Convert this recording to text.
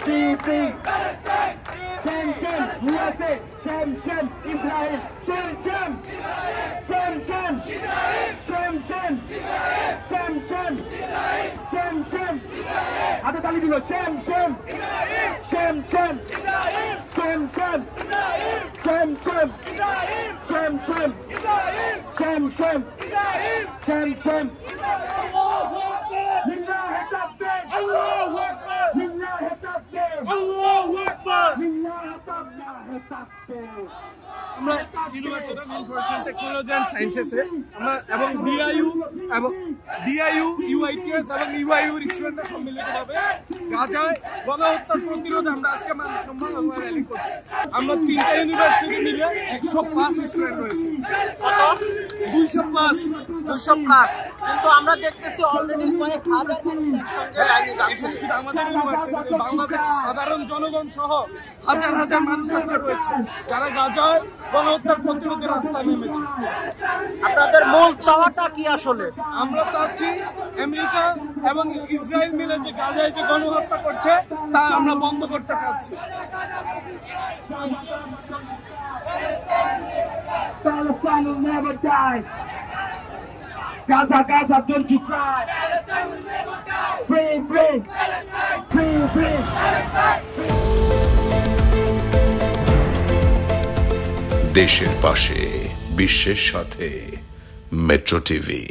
Free, free. Shem, Shem, USA. Shem, Shem, Israel. Shem, Shem. Shem, Shem. Shem, Shem. Shem, Shem. Shem, Shem. হাতে তালি দিল Shem, Shem. Shem, Shem. Shem, Shem. Shem, Shem. Shem, Shem. Shem, Shem. Shem, Shem. Allahu Akbar. Allahu Akbar. আমরা university of information technology and সায়েন্সেসে আমরা এবং DIU UITS এবং UIU স্টুডেন্টরা সম্মিলিতভাবে গাজায় গণহত্যার প্রতিরোধে আমরা আজকে সম্মান র্যালি করছি। আমরা 3টা ইউনিভার্সিটি মিলে 100+ স্টুডেন্ট রয়েছে। 200 প্লাস। কিন্তু আমরা দেখতেছি অলরেডি কয়েক হাজার মানুষের সঙ্গে লাইনে যাচ্ছে। শুধু আমাদের ইউনিভার্সিটি, বাংলাদেশের সাধারণ জনগণ সহ হাজার হাজার মানুষ আজকে রয়েছে যারা গাজায় গণহত্যার প্রতিরোধে রাস্তায় নেমেছে। আপনাদের মূল চাওয়াটা কি আসলে? আমরা চাচ্ছি আমেরিকা এবং ইসরায়েল মিলে যে গাজায় যে গণহত্যা করছে তা আমরা বন্ধ করতে চাচ্ছি। Palestine will never die. Gaza, Gaza, don't you cry. Palestine will never die. Free, free. Palestine. Free, free. Palestine. দেশের পাশে বিশ্বের সাথে মেট্রো টিভি।